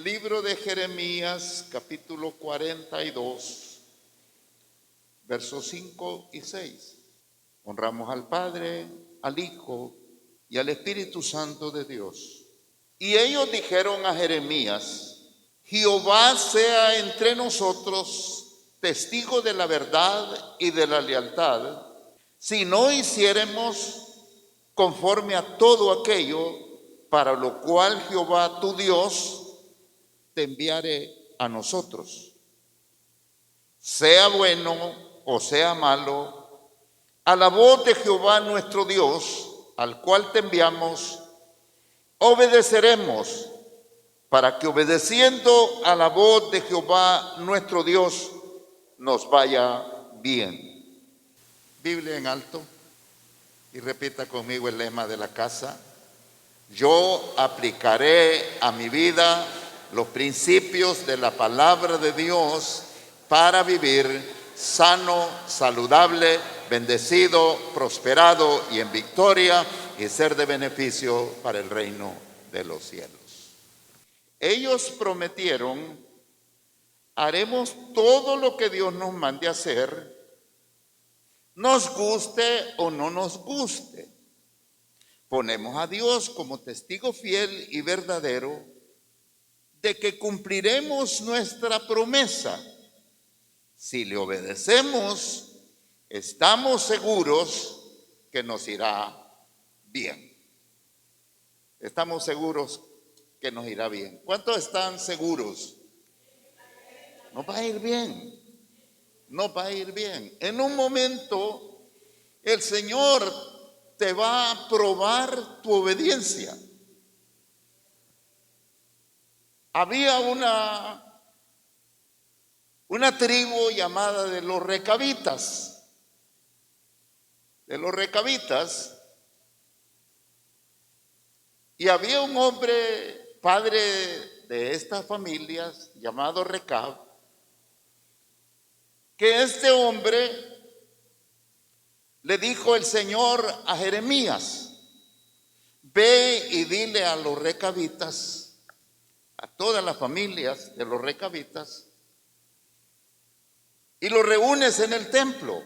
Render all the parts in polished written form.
Libro de Jeremías, capítulo 42, versos 5 y 6. Honramos al Padre, al Hijo y al Espíritu Santo de Dios. Y ellos dijeron a Jeremías: Jehová sea entre nosotros testigo de la verdad y de la lealtad, si no hiciéremos conforme a todo aquello para lo cual Jehová tu Dios te enviare a nosotros. Sea bueno o sea malo, a la voz de Jehová nuestro Dios, al cual te enviamos, obedeceremos, para que obedeciendo a la voz de Jehová nuestro Dios nos vaya bien. Biblia en alto y repita conmigo el lema de la casa: yo aplicaré a mi vida los principios de la palabra de Dios para vivir sano, saludable, bendecido, prosperado y en victoria, y ser de beneficio para el reino de los cielos. Ellos prometieron: haremos todo lo que Dios nos mande hacer, nos guste o no nos guste. Ponemos a Dios como testigo fiel y verdadero de que cumpliremos nuestra promesa. Si le obedecemos, estamos seguros que nos irá bien. Estamos seguros que nos irá bien. ¿Cuántos están seguros? Nos va a ir bien. Nos va a ir bien. En un momento, el Señor te va a probar tu obediencia. Había una tribu llamada de los recabitas. Y había un hombre, padre de estas familias, llamado Recab, que este hombre le dijo el Señor a Jeremías: ve y dile a los recabitas, a todas las familias de los recabitas, y los reúnes en el templo,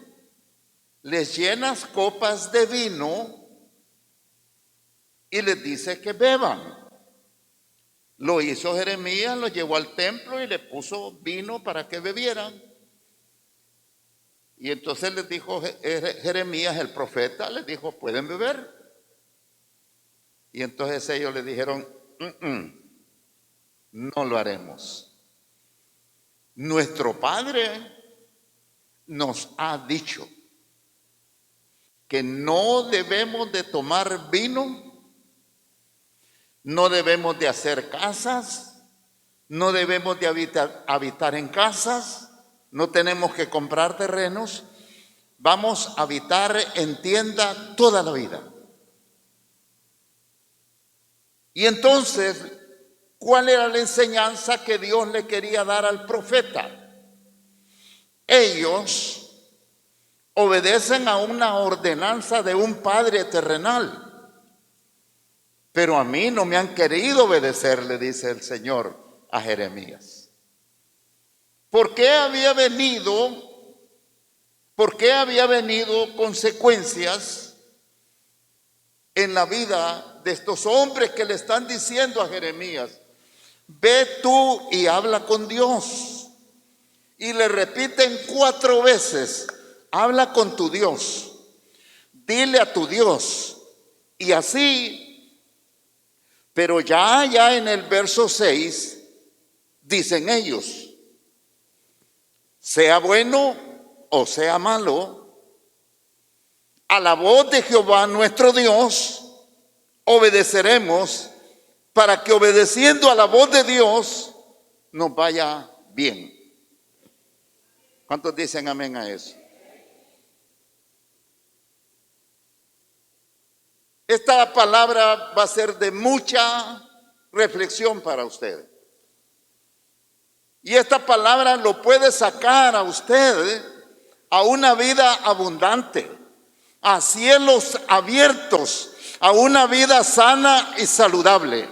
les llenas copas de vino y les dice que beban. Lo hizo Jeremías, lo llevó al templo y le puso vino para que bebieran. Y entonces les dijo Jeremías, el profeta, les dijo: pueden beber. Y entonces ellos le dijeron: no lo haremos. Nuestro padre nos ha dicho que no debemos de tomar vino, no debemos de hacer casas, no debemos de habitar en casas, no tenemos que comprar terrenos, vamos a habitar en tienda toda la vida. Y entonces, ¿cuál era la enseñanza que Dios le quería dar al profeta? Ellos obedecen a una ordenanza de un padre terrenal, pero a mí no me han querido obedecer, le dice el Señor a Jeremías. ¿Por qué había venido consecuencias en la vida de estos hombres que le están diciendo a Jeremías: ve tú y habla con Dios? Y le repiten 4 veces: habla con tu Dios, dile a tu Dios. Y así, pero ya en el verso 6 dicen ellos: sea bueno o sea malo, a la voz de Jehová nuestro Dios obedeceremos, para que obedeciendo a la voz de Dios nos vaya bien. ¿Cuántos dicen amén a eso? Esta palabra va a ser de mucha reflexión para usted. Y esta palabra lo puede sacar a usted a una vida abundante, a cielos abiertos, a una vida sana y saludable.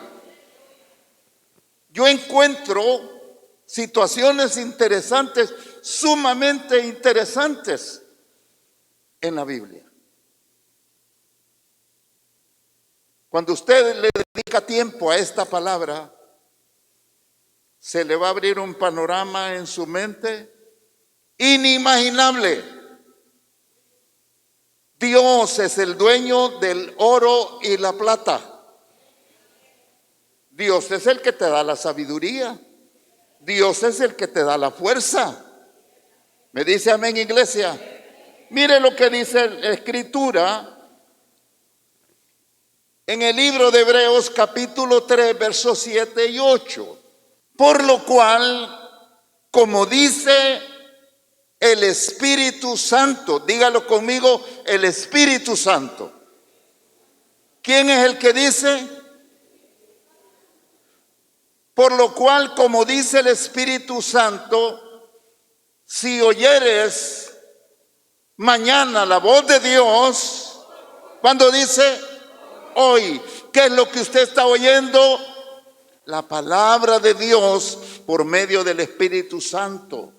yo encuentro situaciones interesantes, sumamente interesantes en la Biblia. Cuando usted le dedica tiempo a esta palabra, se le va a abrir un panorama en su mente inimaginable. Dios es el dueño del oro y la plata. Dios es el que te da la sabiduría. Dios es el que te da la fuerza. ¿Me dice amén, iglesia? Mire lo que dice la Escritura en el libro de Hebreos capítulo 3, versos 7 y 8. Por lo cual, como dice el Espíritu Santo, dígalo conmigo, el Espíritu Santo. ¿Quién es el que dice? Por lo cual, como dice el Espíritu Santo, si oyeres mañana la voz de Dios, cuando dice hoy, ¿qué es lo que usted está oyendo? La palabra de Dios por medio del Espíritu Santo.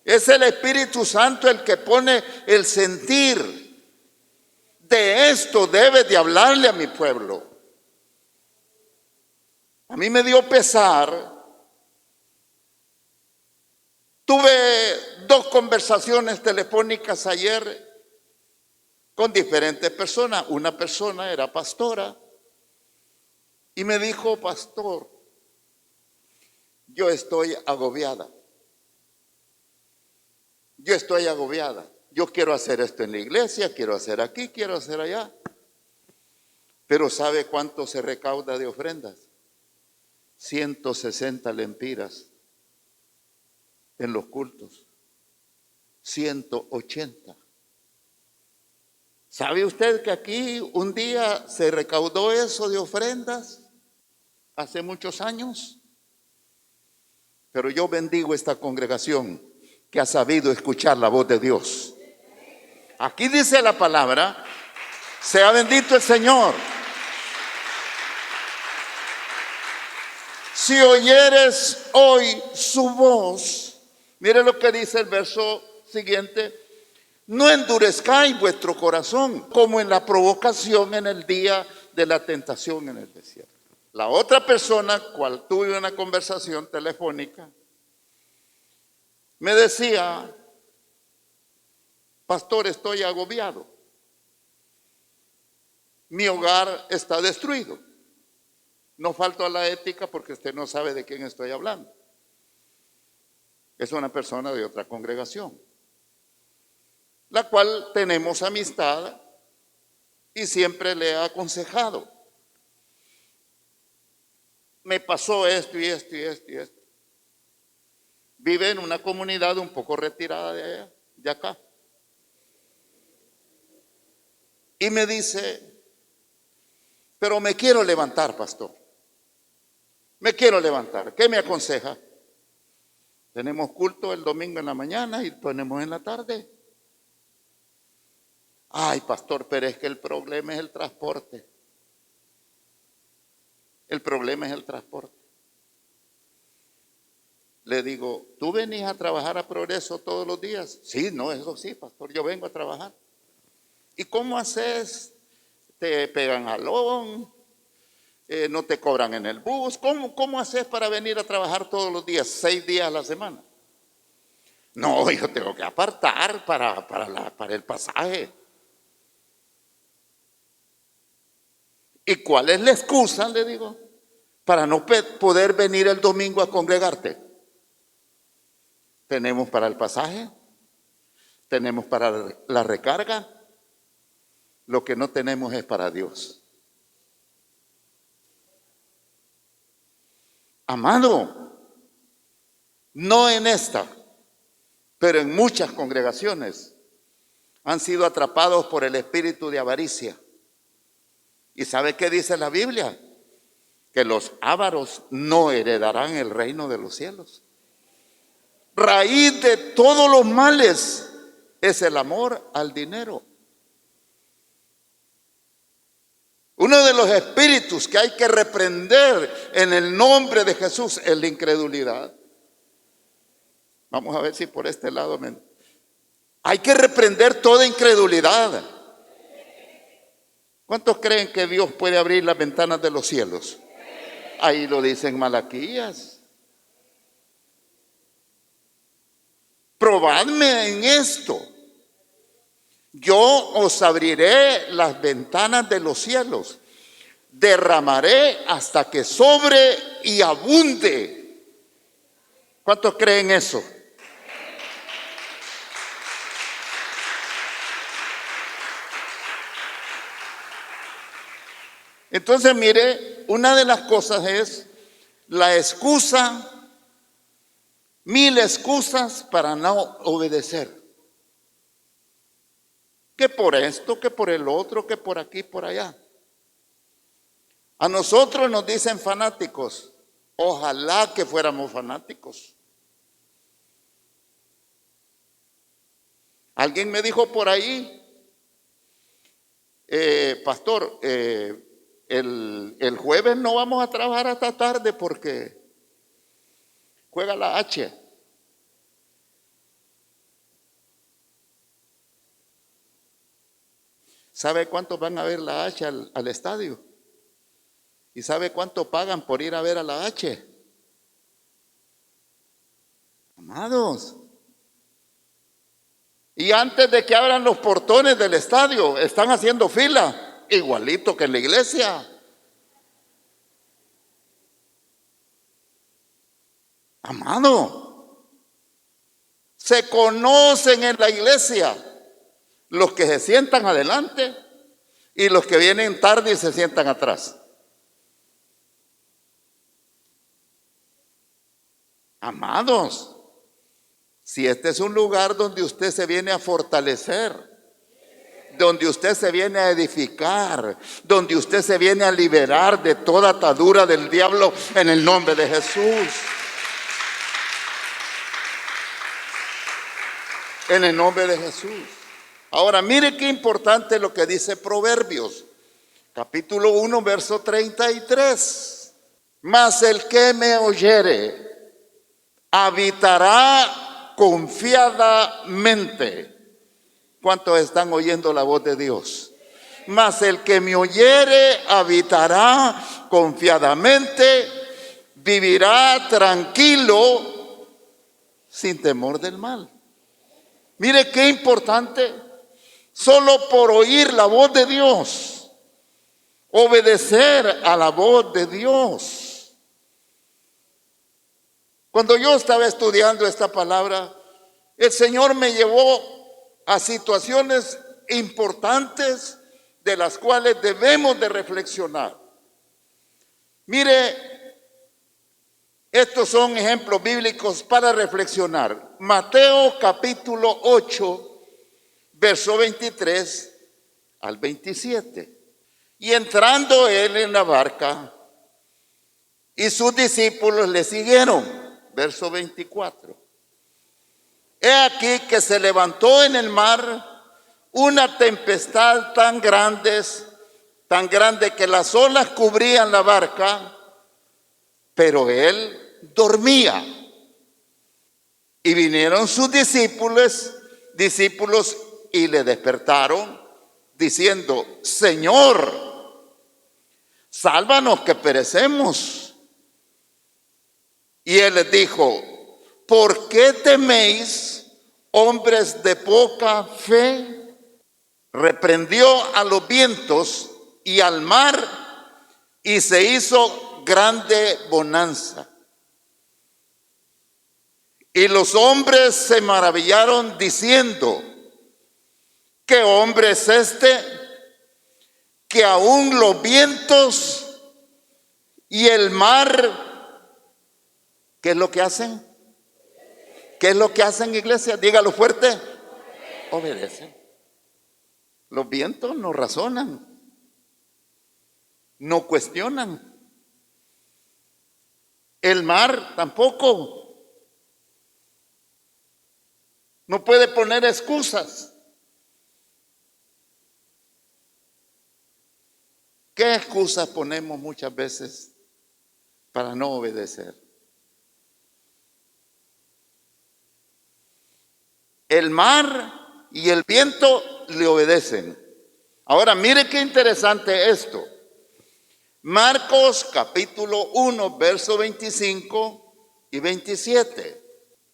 Es el Espíritu Santo el que pone el sentir. De esto debe de hablarle a mi pueblo. A mí me dio pesar. Tuve 2 conversaciones telefónicas ayer con diferentes personas. Una persona era pastora y me dijo: pastor, yo estoy agobiada. Yo estoy agobiada. Yo quiero hacer esto en la iglesia, quiero hacer aquí, quiero hacer allá. Pero ¿sabe cuánto se recauda de ofrendas? 160 lempiras en los cultos. 180. ¿Sabe usted que aquí un día se recaudó eso de ofrendas? Hace muchos años. Pero yo bendigo esta congregación que ha sabido escuchar la voz de Dios. Aquí dice la palabra: sea bendito el Señor. Si oyeres hoy su voz, mire lo que dice el verso siguiente: no endurezcáis vuestro corazón como en la provocación en el día de la tentación en el desierto. La otra persona, cual tuve una conversación telefónica, me decía: pastor, estoy agobiado. Mi hogar está destruido. No falto a la ética porque usted no sabe de quién estoy hablando. Es una persona de otra congregación, la cual tenemos amistad y siempre le he aconsejado. Me pasó esto y esto y esto y esto. Vive en una comunidad un poco retirada de allá, de acá. Y me dice: pero me quiero levantar, pastor. Me quiero levantar. ¿Qué me aconseja? Tenemos culto el domingo en la mañana y ponemos en la tarde. Ay, pastor, pero es que el problema es el transporte. El problema es el transporte. Le digo: ¿tú venís a trabajar a Progreso todos los días? Sí, no, eso sí, pastor, yo vengo a trabajar. ¿Y cómo haces? ¿Te pegan jalón? ¿No te cobran en el bus? ¿Cómo haces para venir a trabajar todos los días, 6 días a la semana? No, yo tengo que apartar para el pasaje. ¿Y cuál es la excusa? Le digo, para no poder venir el domingo a congregarte. Tenemos para el pasaje, tenemos para la recarga. Lo que no tenemos es para Dios. Amado, no en esta, pero en muchas congregaciones han sido atrapados por el espíritu de avaricia. ¿Y sabe qué dice la Biblia? Que los ávaros no heredarán el reino de los cielos. Raíz de todos los males es el amor al dinero. Uno de los espíritus que hay que reprender en el nombre de Jesús es la incredulidad. Vamos a ver si por este lado hay que reprender toda incredulidad. ¿Cuántos creen que Dios puede abrir las ventanas de los cielos? Ahí lo dice en Malaquías. Probadme en esto. Yo os abriré las ventanas de los cielos. Derramaré hasta que sobre y abunde. ¿Cuántos creen eso? Entonces, mire, una de las cosas es la excusa, 1000 excusas para no obedecer. Que por esto, que por el otro, que por aquí, por allá. A nosotros nos dicen fanáticos. Ojalá que fuéramos fanáticos. Alguien me dijo por ahí, pastor, el jueves no vamos a trabajar hasta tarde porque juega la H. ¿Sabe cuántos van a ver la H al estadio? ¿Y sabe cuánto pagan por ir a ver a la H? Amados. Y antes de que abran los portones del estadio, están haciendo fila, igualito que en la iglesia. Amado, se conocen en la iglesia los que se sientan adelante y los que vienen tarde y se sientan atrás. Amados, si este es un lugar donde usted se viene a fortalecer, donde usted se viene a edificar, donde usted se viene a liberar de toda atadura del diablo en el nombre de Jesús. En el nombre de Jesús. Ahora, mire qué importante lo que dice Proverbios, capítulo 1, verso 33. Mas el que me oyere habitará confiadamente. ¿Cuántos están oyendo la voz de Dios? Mas el que me oyere habitará confiadamente, vivirá tranquilo, sin temor del mal. Mire qué importante, solo por oír la voz de Dios, obedecer a la voz de Dios. Cuando yo estaba estudiando esta palabra, el Señor me llevó a situaciones importantes de las cuales debemos de reflexionar. Mire, estos son ejemplos bíblicos para reflexionar. Mateo capítulo 8, verso 23 al 27. Y entrando él en la barca, y sus discípulos le siguieron. Verso 24. He aquí que se levantó en el mar una tempestad tan grande que las olas cubrían la barca, pero él dormía. Y vinieron sus discípulos y le despertaron diciendo: Señor, sálvanos que perecemos. Y él les dijo: ¿por qué teméis, hombres de poca fe? Reprendió a los vientos y al mar, y se hizo grande bonanza. Y los hombres se maravillaron diciendo: ¿qué hombre es este, que aún los vientos y el mar, ¿qué es lo que hacen? ¿Qué es lo que hacen, iglesia? Dígalo fuerte. Obedecen. Los vientos no razonan, no cuestionan. El mar tampoco. No puede poner excusas. ¿Qué excusas ponemos muchas veces para no obedecer? El mar y el viento le obedecen. Ahora, mire qué interesante esto. Marcos capítulo 1, verso 25 y 27.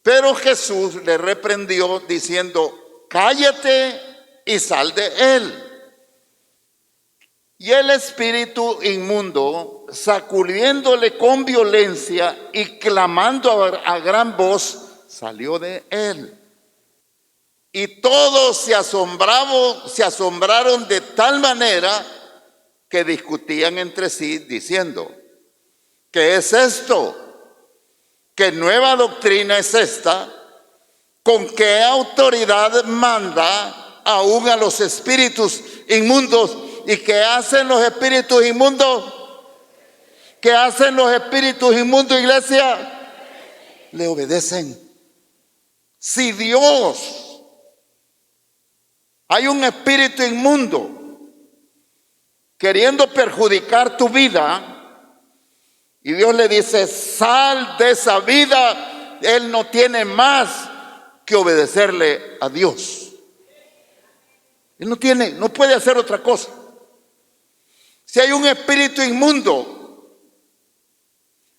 Pero Jesús le reprendió diciendo: cállate y sal de él. Y el espíritu inmundo, sacudiéndole con violencia y clamando a gran voz, salió de él. Y todos se asombraron de tal manera que discutían entre sí diciendo: ¿qué es esto? ¿Qué nueva doctrina es esta? ¿Con qué autoridad manda aún a los espíritus inmundos? ¿Y qué hacen los espíritus inmundos? ¿Qué hacen los espíritus inmundos, iglesia? Le obedecen. Si Dios, hay un espíritu inmundo queriendo perjudicar tu vida, y Dios le dice: sal de esa vida, él no tiene más que obedecerle a Dios. Él no puede hacer otra cosa. Si hay un espíritu inmundo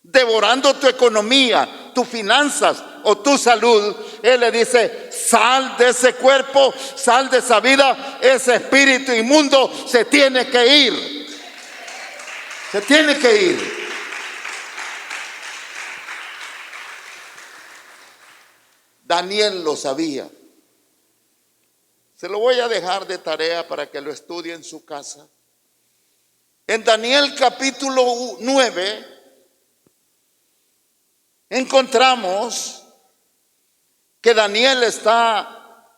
devorando tu economía, tus finanzas o tu salud, él le dice: sal de ese cuerpo, sal de esa vida. Ese espíritu inmundo se tiene que ir. Se tiene que ir. Daniel lo sabía. Se lo voy a dejar de tarea para que lo estudie en su casa. En Daniel capítulo 9 encontramos que Daniel está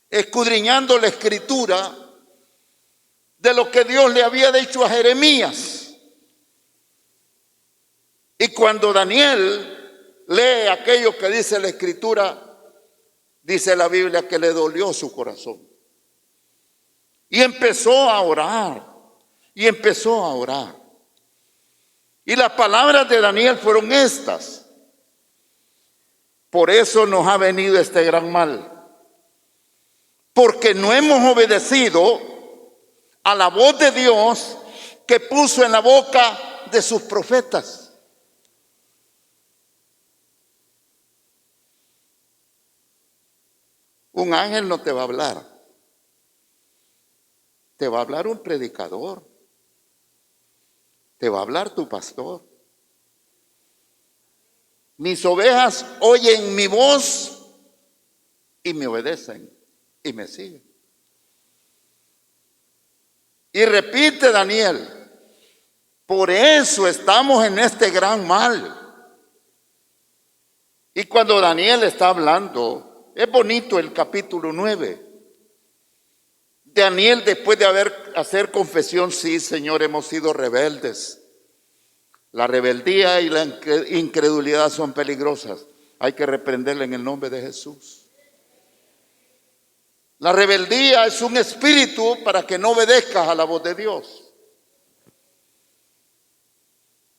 escudriñando la escritura de lo que Dios le había dicho a Jeremías. Y cuando Daniel lee aquello que dice la escritura, dice la Biblia que le dolió su corazón. Y empezó a orar. Y empezó a orar. Y las palabras de Daniel fueron estas: por eso nos ha venido este gran mal, porque no hemos obedecido a la voz de Dios que puso en la boca de sus profetas. Un ángel no te va a hablar, te va a hablar un predicador, te va a hablar tu pastor. Mis ovejas oyen mi voz y me obedecen y me siguen. Y repite Daniel: por eso estamos en este gran mal. Y cuando Daniel está hablando, es bonito el capítulo 9. Daniel, después de hacer confesión: sí, Señor, hemos sido rebeldes. La rebeldía y la incredulidad son peligrosas. Hay que reprenderla en el nombre de Jesús. La rebeldía es un espíritu para que no obedezcas a la voz de Dios.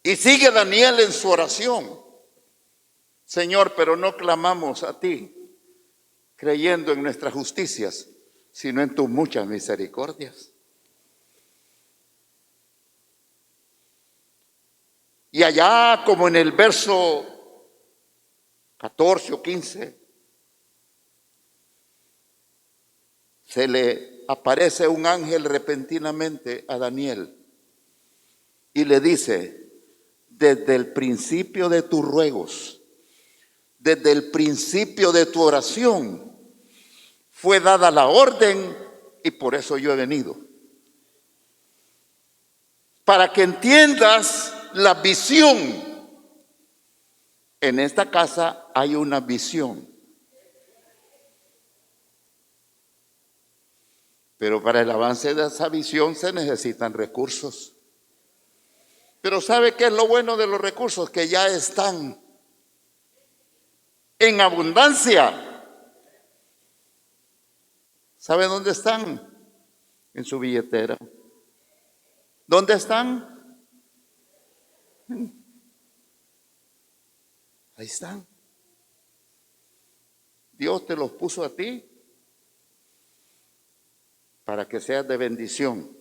Y sigue Daniel en su oración: Señor, pero no clamamos a ti creyendo en nuestras justicias, sino en tus muchas misericordias. Y allá, como en el verso 14 o 15, se le aparece un ángel repentinamente a Daniel y le dice: desde el principio de tus ruegos, desde el principio de tu oración, fue dada la orden, y por eso yo he venido. Para que entiendas la visión. En esta casa hay una visión. Pero para el avance de esa visión se necesitan recursos. Pero ¿sabe qué es lo bueno de los recursos? Que ya están en abundancia. ¿Sabe dónde están? En su billetera. ¿Dónde están? Ahí están. Dios te los puso a ti para que seas de bendición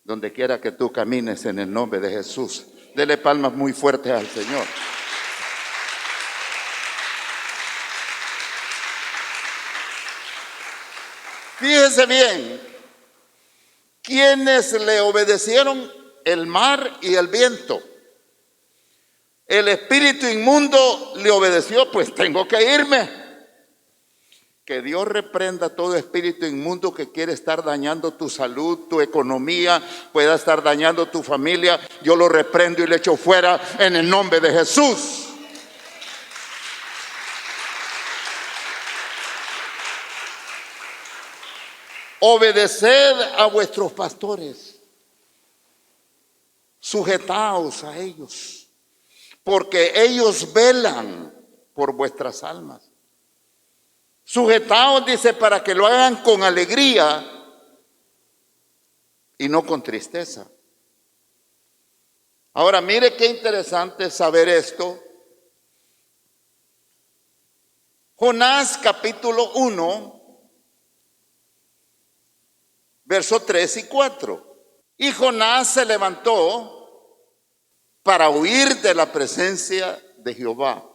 donde quiera que tú camines en el nombre de Jesús. Dele palmas muy fuertes al Señor. Fíjese bien, ¿quiénes le obedecieron? El mar y el viento. El espíritu inmundo le obedeció, pues tengo que irme. Que Dios reprenda todo espíritu inmundo que quiere estar dañando tu salud, tu economía, pueda estar dañando tu familia. Yo lo reprendo y le echo fuera en el nombre de Jesús. Obedeced a vuestros pastores, sujetaos a ellos, porque ellos velan por vuestras almas. Sujetaos, dice, para que lo hagan con alegría y no con tristeza. Ahora, mire qué interesante saber esto. Jonás capítulo 1, versos 3 y 4. Y Jonás se levantó para huir de la presencia de Jehová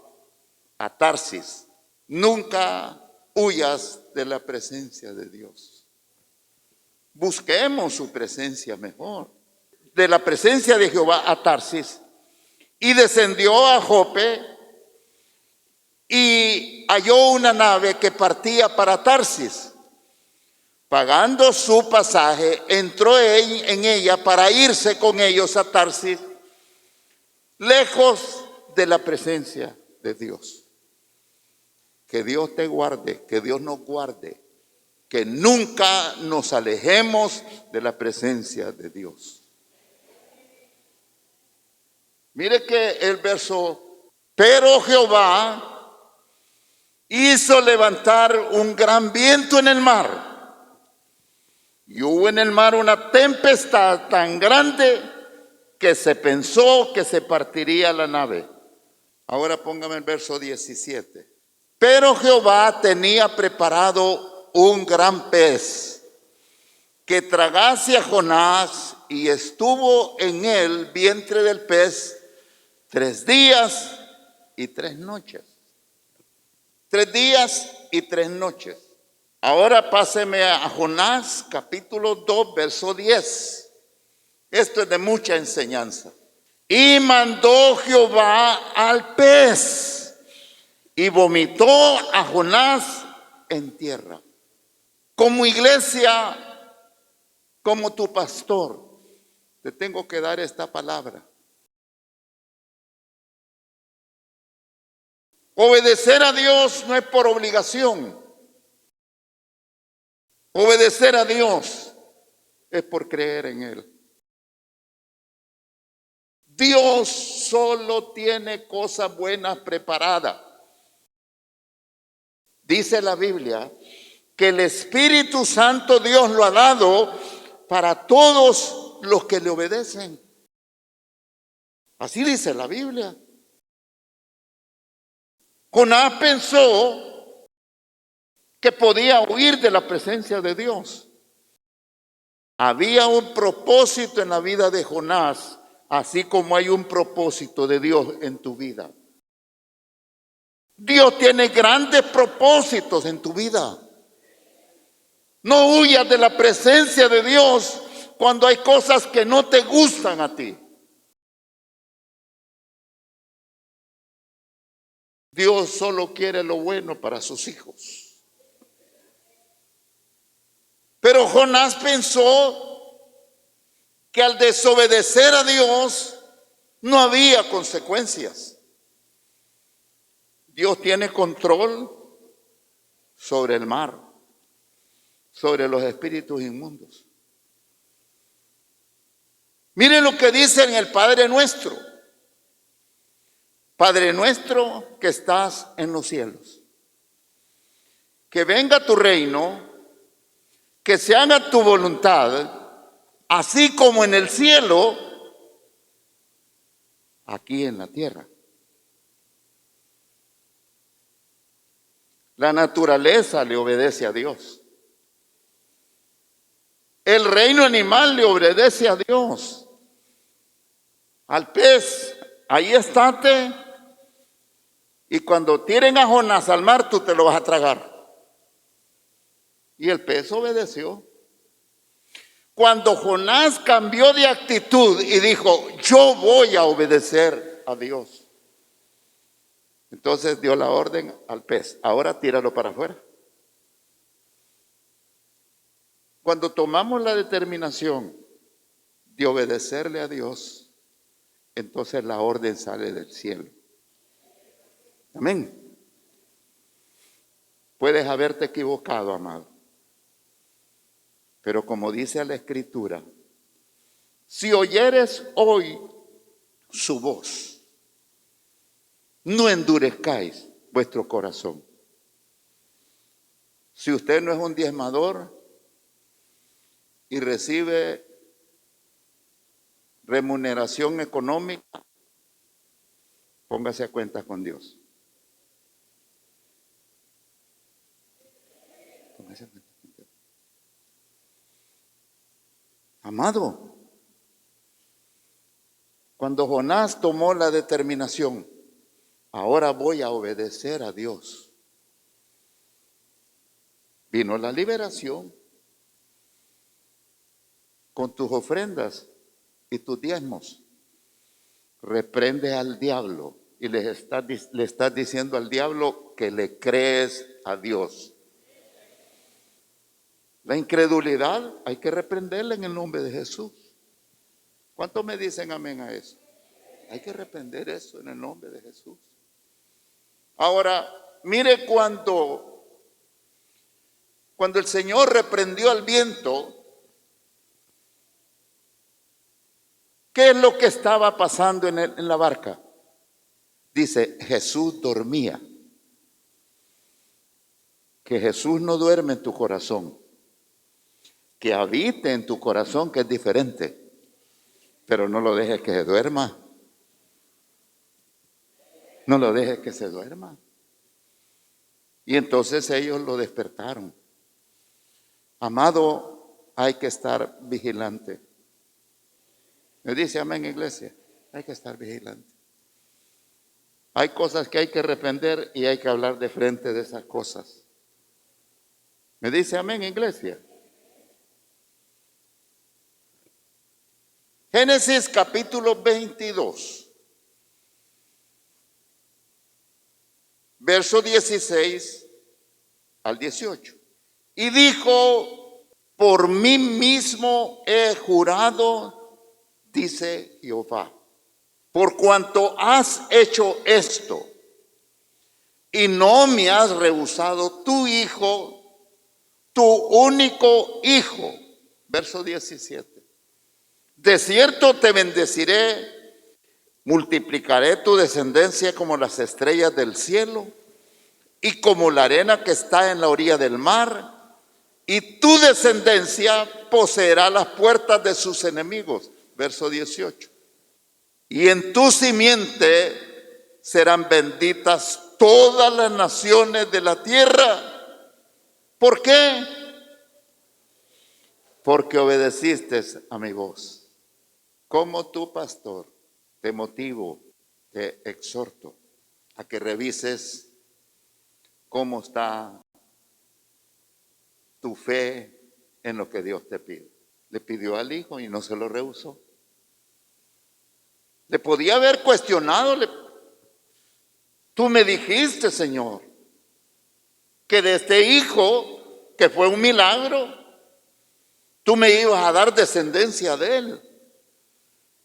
a Tarsis. Nunca huyas de la presencia de Dios. Busquemos su presencia mejor. De la presencia de Jehová a Tarsis. Y descendió a Jope y halló una nave que partía para Tarsis. Pagando su pasaje, entró en ella para irse con ellos a Tarsis, lejos de la presencia de Dios. Que Dios te guarde, que Dios nos guarde, que nunca nos alejemos de la presencia de Dios. Mire que el verso, pero Jehová hizo levantar un gran viento en el mar, y hubo en el mar una tempestad tan grande que se pensó que se partiría la nave. Ahora póngame el verso 17. Pero Jehová tenía preparado un gran pez que tragase a Jonás, y estuvo en el vientre del pez 3 días y 3 noches. 3 días y 3 noches. Ahora páseme a Jonás capítulo 2, verso 10. Esto es de mucha enseñanza. Y mandó Jehová al pez y vomitó a Jonás en tierra. Como iglesia, como tu pastor, te tengo que dar esta palabra. Obedecer a Dios no es por obligación. Obedecer a Dios es por creer en Él. Dios solo tiene cosas buenas preparadas. Dice la Biblia que el Espíritu Santo Dios lo ha dado para todos los que le obedecen. Así dice la Biblia. Jonás pensó que podía huir de la presencia de Dios. Había un propósito en la vida de Jonás, así como hay un propósito de Dios en tu vida. Dios tiene grandes propósitos en tu vida. No huyas de la presencia de Dios cuando hay cosas que no te gustan a ti. Dios solo quiere lo bueno para sus hijos. Pero Jonás pensó que al desobedecer a Dios no había consecuencias. Dios tiene control sobre el mar, sobre los espíritus inmundos. Miren lo que dice en el Padre Nuestro. Padre nuestro que estás en los cielos, que venga tu reino, que se haga tu voluntad, así como en el cielo, aquí en la tierra. La naturaleza le obedece a Dios. El reino animal le obedece a Dios. Al pez, ahí estate, y cuando tiren a Jonás al mar, tú te lo vas a tragar. Y el pez obedeció. Cuando Jonás cambió de actitud y dijo, yo voy a obedecer a Dios, entonces dio la orden al pez, ahora tíralo para afuera. Cuando tomamos la determinación de obedecerle a Dios, entonces la orden sale del cielo. Amén. Puedes haberte equivocado, amado, pero como dice la Escritura, si oyeres hoy su voz, no endurezcáis vuestro corazón. Si usted no es un diezmador y recibe remuneración económica, póngase a cuenta con Dios. Póngase a cuenta con Dios. Amado, cuando Jonás tomó la determinación, ahora voy a obedecer a Dios, vino la liberación. Con tus ofrendas y tus diezmos, reprende al diablo y le estás diciendo al diablo que le crees a Dios. La incredulidad hay que reprenderla en el nombre de Jesús. ¿Cuántos me dicen amén a eso? Hay que reprender eso en el nombre de Jesús. Ahora, mire cuando el Señor reprendió al viento, ¿qué es lo que estaba pasando en la barca? Dice, Jesús dormía. Que Jesús no duerme en tu corazón. Que habite en tu corazón, que es diferente. Pero no lo dejes que se duerma. No lo dejes que se duerma. Y entonces ellos lo despertaron. Amado, hay que estar vigilante. Me dice amén, iglesia. Hay que estar vigilante. Hay cosas que hay que reprender y hay que hablar de frente de esas cosas. Me dice amén, iglesia. Génesis capítulo 22, verso 16 al 18. Y dijo, por mí mismo he jurado, dice Jehová, por cuanto has hecho esto y no me has rehusado tu hijo, tu único hijo. Verso 17. De cierto te bendeciré, multiplicaré tu descendencia como las estrellas del cielo y como la arena que está en la orilla del mar, y tu descendencia poseerá las puertas de sus enemigos. Verso 18. Y en tu simiente serán benditas todas las naciones de la tierra. ¿Por qué? Porque obedeciste a mi voz. Como tu pastor, te motivo, te exhorto a que revises cómo está tu fe en lo que Dios te pide. Le pidió al hijo y no se lo rehusó. Le podía haber cuestionado. Tú me dijiste, Señor, que de este hijo, que fue un milagro, tú me ibas a dar descendencia de él.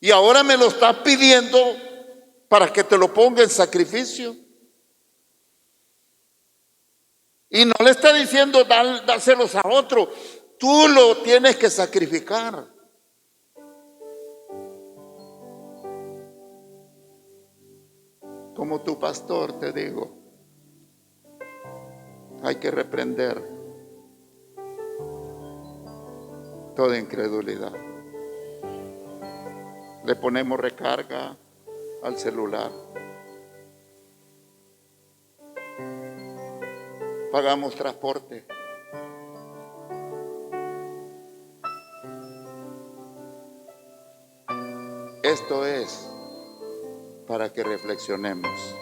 Y ahora me lo estás pidiendo para que te lo ponga en sacrificio. Y no le está diciendo dáselos a otro. Tú lo tienes que sacrificar. Como tu pastor te digo, hay que reprender toda incredulidad. Le ponemos recarga al celular. Pagamos transporte. Esto es para que reflexionemos.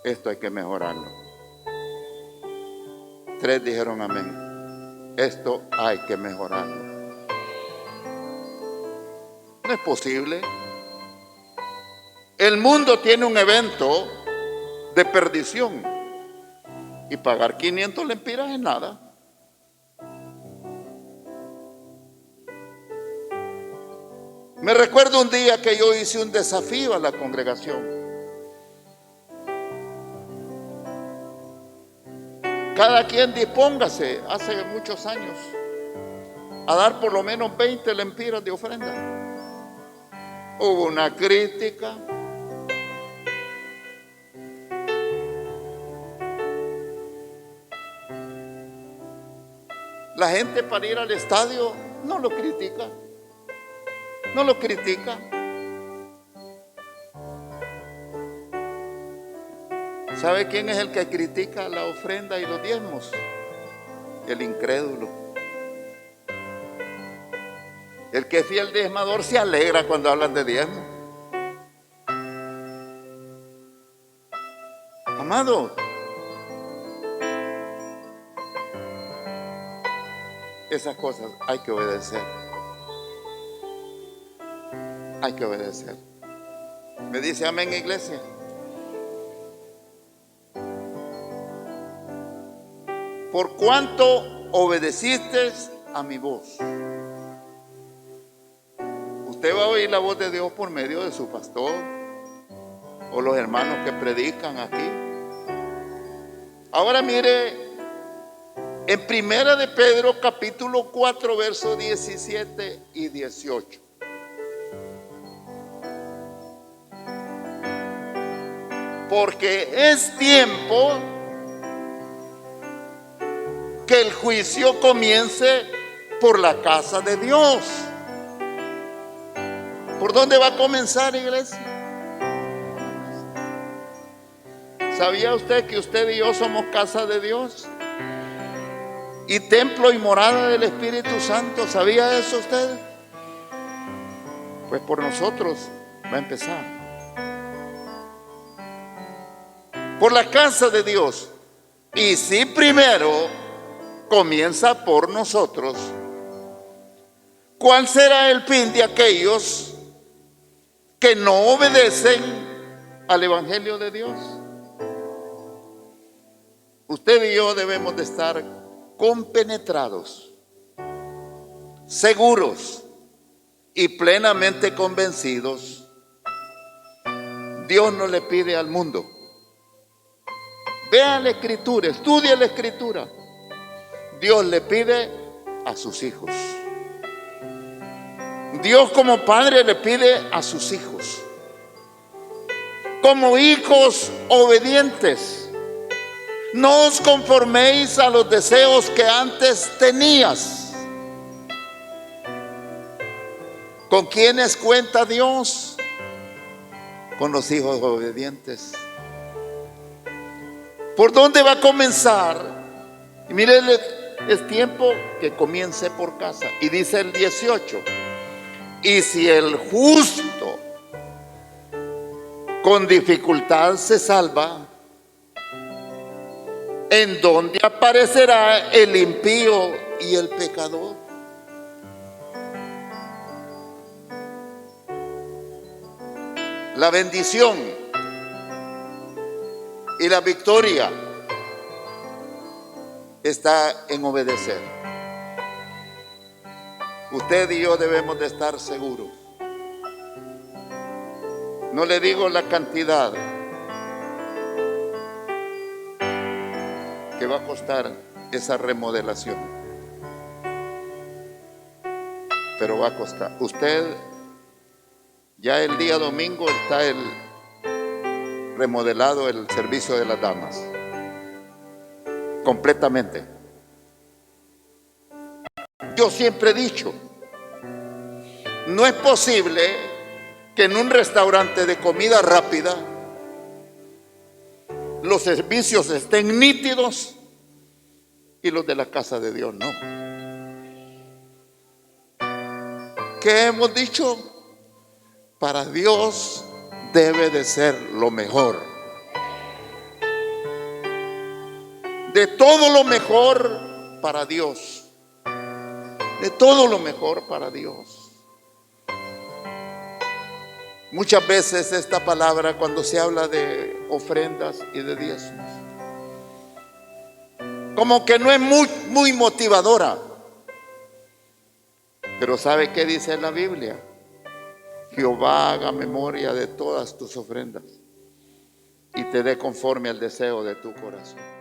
Esto hay que mejorarlo. 3 dijeron amén. Esto hay que mejorarlo. No es posible. El mundo tiene un evento de perdición y pagar 500 lempiras es nada. Me recuerdo un día que yo hice un desafío a la congregación. Cada quien dispóngase, hace muchos años, a dar por lo menos 20 lempiras de ofrenda. Hubo una crítica. La gente para ir al estadio no lo critica. No lo critica. ¿Sabe quién es el que critica la ofrenda y los diezmos? El incrédulo. El que es fiel diezmador se alegra cuando hablan de diezmo. Amado, esas cosas hay que obedecer. Hay que obedecer. ¿Me dice amén, iglesia? Por cuanto obedeciste a mi voz. Usted va a oír la voz de Dios por medio de su pastor o los hermanos que predican aquí. Ahora mire, en Primera de Pedro capítulo 4 versos 17 y 18. Porque es tiempo que el juicio comience por la casa de Dios. ¿Por dónde va a comenzar, iglesia? ¿Sabía usted que usted y yo somos casa de Dios? Y templo y morada del Espíritu Santo. ¿Sabía eso usted? Pues por nosotros va a empezar. Por la casa de Dios. Y si primero comienza por nosotros, ¿cuál será el fin de aquellos que no obedecen al Evangelio de Dios? Usted y yo debemos de estar compenetrados, seguros y plenamente convencidos. Dios no le pide al mundo. Vea la Escritura, estudie la Escritura. Dios le pide a sus hijos. Dios como padre le pide a sus hijos. Como hijos obedientes. No os conforméis a los deseos que antes tenías. ¿Con quiénes cuenta Dios? Con los hijos obedientes. ¿Por dónde va a comenzar? Y mire, es tiempo que comience por casa. Y dice el 18: y si el justo con dificultad se salva, ¿en dónde aparecerá el impío y el pecador? La bendición y la victoria está en obedecer. Usted y yo debemos de estar seguros. No le digo la cantidad que va a costar esa remodelación, pero va a costar. Usted, ya el día domingo está el remodelado el servicio de las damas completamente. Yo siempre he dicho No es posible que en un restaurante de comida rápida los servicios estén nítidos y los de la casa de Dios no. ¿Qué hemos dicho? Para Dios debe de ser lo mejor. De todo lo mejor para Dios. De todo lo mejor para Dios. Muchas veces esta palabra, cuando se habla de ofrendas y de diezmos, como que no es muy motivadora. Pero ¿sabe qué dice la Biblia? Jehová haga memoria de todas tus ofrendas y te dé conforme al deseo de tu corazón.